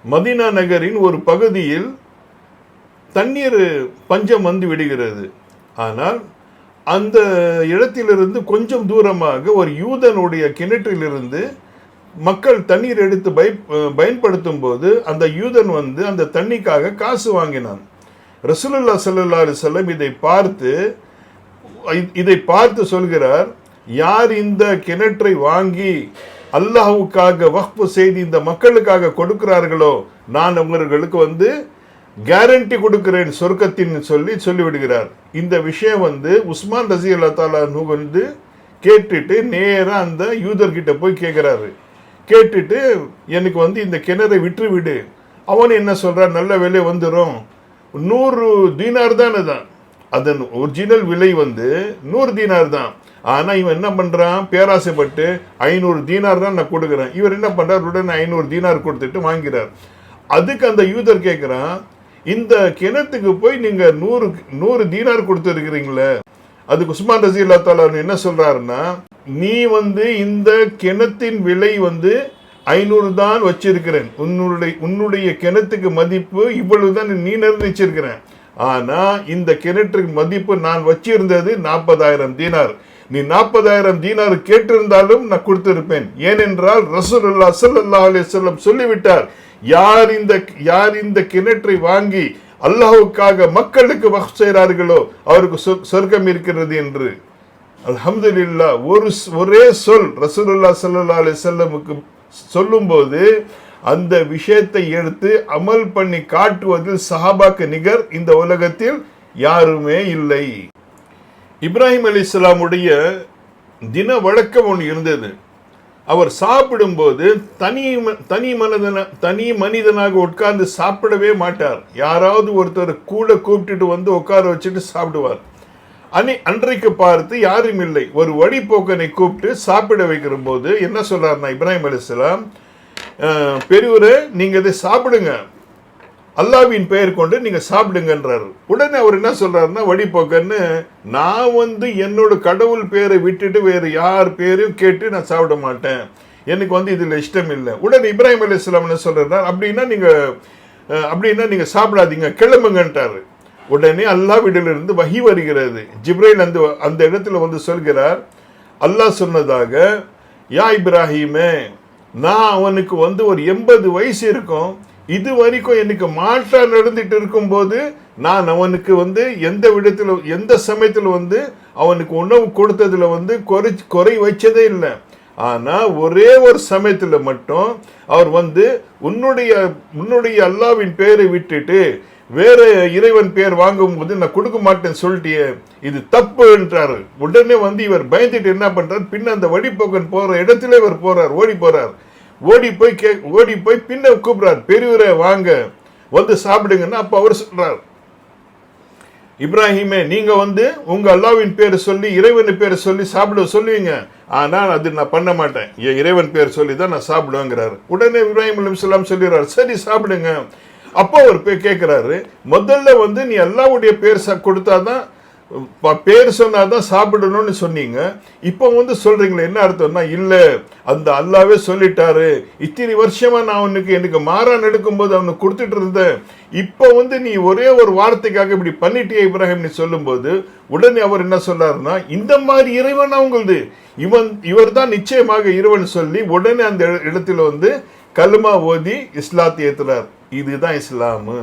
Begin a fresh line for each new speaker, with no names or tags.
Medina நகரின் ஒரு பகுதியில் தண்ணீர் பஞ்சம் வந்து விடுகிறது. ஆனால் அந்த இடத்திலிருந்து கொஞ்சம் தூரமாக ஒரு யூதனுடைய கிணற்றிலிருந்து மக்கள் தண்ணீர் எடுத்து பயன்படுத்தும் போது அந்த யூதன் வந்து அந்த தண்ணிக்காக காசு வாங்கினான். ரசூலுல்லாஹி ஸல்லல்லாஹு அலைஹி வஸல்லம் இதை பார்த்து சொல்கிறார், யார் இந்த கிணற்றை வாங்கி அல்லாஹ்வுக்காக வக்ஃப் செய்து இந்த மக்களுக்காக கொடுக்கிறார்களோ நான் அவர்களுக்கு வந்து கேரண்டி கொடுக்கிறேன் சொர்க்கத்தின் சொல்லிவிடுகிறார். இந்த விஷயம் வந்து உஸ்மான் ரஸியல்லாஹு தஆலா வந்து கேட்டுட்டு நேராக அந்த யூதர்கிட்ட போய் கேட்குறாரு. கேட்டுட்டு எனக்கு வந்து இந்த கிணறை விட்டுவிடு. அவன் என்ன சொல்கிறார், நல்ல விலை வந்துடும், 100 தீனார் தான். அதுதான் அதன் ஒரிஜினல் விலை வந்து 100 தீனார் தான். ஆனால் இவன் என்ன பண்ணுறான், பேராசைப்பட்டு 500 தீனார் தான் நான் கொடுக்குறேன். இவர் என்ன பண்ணுறார், உடனே 500 தீனார் கொடுத்துட்டு வாங்கிறார். அதுக்கு அந்த யூதர் கேட்குறான், இந்த கிணத்துக்கு போய் நீங்கள் 100 தீனார் கொடுத்துருக்கிறீங்களே. அதுக்கு உஸ்மான் ரஸியல்லாஹு தஆலா என்ன சொல்கிறாருன்னா, நீ வந்து இந்த கிணத்தின் விலை வந்து 500 தான் வச்சிருக்கிறேன், உன்னுடைய கிணத்துக்கு மதிப்பு இவ்வளவு தான் நீ நிர்ணயிச்சிருக்கிறேன். ஆனால் இந்த கிணற்றுக்கு மதிப்பு நான் வச்சிருந்தது 40,000 தீனார். நீ 40,000 தீனார் கேட்டிருந்தாலும் நான் கொடுத்திருப்பேன். ஏனென்றால் ரசூலுல்லாஹி ஸல்லல்லாஹு அலைஹி வஸல்லம் சொல்லிவிட்டார், யார் இந்த கிணற்றை வாங்கி அல்லாஹ்வுக்காக மக்களுக்கு வக்ஃப் செய்கிறார்களோ அவருக்கு சொர்க்கம் இருக்கிறது என்று. அல்ஹம்துலில்லாஹ், ஒரே சொல் ரசூலுல்லாஹி ஸல்லல்லாஹு அலைஹி வஸல்லமுக்கு சொல்லும்போது அந்த விஷயத்தை எடுத்து அமல் பண்ணி காட்டுவதில் சஹாபாக்கு நிகர் இந்த உலகத்தில் யாருமே இல்லை. இப்ராஹிம் அலைஹிஸ்ஸலாமுடைய தின வழக்கம் ஒன்று இருந்தது. அவர் சாப்பிடும்போது தனி மனிதனாக உட்கார்ந்து சாப்பிடவே மாட்டார். யாராவது ஒருத்தர் கூட கூப்பிட்டுட்டு வந்து உட்கார வச்சுட்டு சாப்பிடுவார். அன்றைக்கு பார்த்து யாரும் இல்லை, ஒரு வழிபோக்கனை கூப்பிட்டு சாப்பிட வைக்கிற போது என்ன சொல்றாருன்னா இப்ராஹிம் அலைஹிஸ்ஸலாம், பெரியவரே நீங்க இதை சாப்பிடுங்க, அல்லாஹ்வின் பெயர் கொண்டு நீங்க சாப்பிடுங்கன்றாரு. உடனே அவர் என்ன சொல்றாருன்னா, வழிபோக்கன்னு நான் வந்து என்னோட கடவுள் பேரை விட்டுட்டு வேறு யார் பேரையும் கேட்டு நான் சாப்பிட மாட்டேன், எனக்கு வந்து இதுல இஷ்டம் இல்லை. உடனே இப்ராஹிம் அலைஹிஸ்ஸலாம் என்ன சொல்றாரு, அப்படின்னா நீங்க சாப்பிடாதீங்க, கிளம்புங்கன்றாரு. உடனே அல்லாஹ்விடமிருந்து வஹி வருகிறது. ஜிப்ரைல் அந்த இடத்துல வந்து சொல்கிறார், அல்லாஹ் சொன்னதாக, யா இப்ராஹிமே, நான் அவனுக்கு வந்து ஒரு 80 வயசு இருக்கும், இது வரைக்கும் எனக்கு மாற்றா நடந்துட்டு இருக்கும்போது நான் அவனுக்கு வந்து எந்த சமயத்தில் வந்து அவனுக்கு உணவு கொடுத்ததுல வந்து குறை வச்சதே இல்லை. ஆனா ஒரே ஒரு சமயத்துல மட்டும் அவர் வந்து உன்னுடைய அல்லாஹ்வின் பெயரை விட்டுட்டு வேற இறைவன் பேர் வாங்கும் போது நான் கொடுக்க மாட்டேன்னு சொல்லிட்டியே, இது தப்பு என்றாரு. உடனே வந்து இவர் பயந்துட்டு என்ன பண்றாரு, பின்ன அந்த வழிபோக்கன் போற இடத்துல இவர் போறார், ஓடி போய் பின்ன கூப்பிடுறார், பெரியவரே வாங்க வந்து சாப்பிடுங்கன்னா. அப்ப அவர் சொல்றார், இப்ராஹிமே நீங்க வந்து உங்க அல்லாஹ்வின் பேர் சொல்லி இறைவன் பேர் சொல்லி சாப்பிட சொல்லுவீங்க, ஆனால் அது நான் பண்ண மாட்டேன், என் இறைவன் பேர் சொல்லி தான் நான் சாப்பிடுவேங்கிறாரு. உடனே இப்ராஹிம் அலைஹிஸ்ஸலாம் சொல்லிடுறாரு, சரி சாப்பிடுங்க. அப்போ அவர் கேட்கிறாரு, முதல்ல வந்து நீ அல்லாஹ்வுடைய பேர் கொடுத்தாதான், பேர் சொன்னாதான் சாப்பிடணும்னு சொன்னீங்க, இப்போ வந்து சொல்றீங்களே என்ன அர்த்தம்னா, இல்ல அந்த அல்லாஹ்வே சொல்லிட்டாரு, இத்தனை வருஷமா நான் எனக்கு மாறா நடக்கும்போது அவனுக்கு கொடுத்துட்டு இருந்தேன், இப்போ வந்து நீ ஒரே ஒரு வார்த்தைக்காக இப்படி பண்ணிட்டியே இப்ராஹிம் நீ சொல்லும்போது, உடனே அவர் என்ன சொல்றாருன்னா, இந்த மாதிரி இறைவன் அவங்களது, இவர் தான் நிச்சயமாக இறைவன் சொல்லி உடனே அந்த இடத்துல வந்து கல்மா ஓதி இஸ்லாத்தை ஏத்துறார். இதுதான் இஸ்லாமு.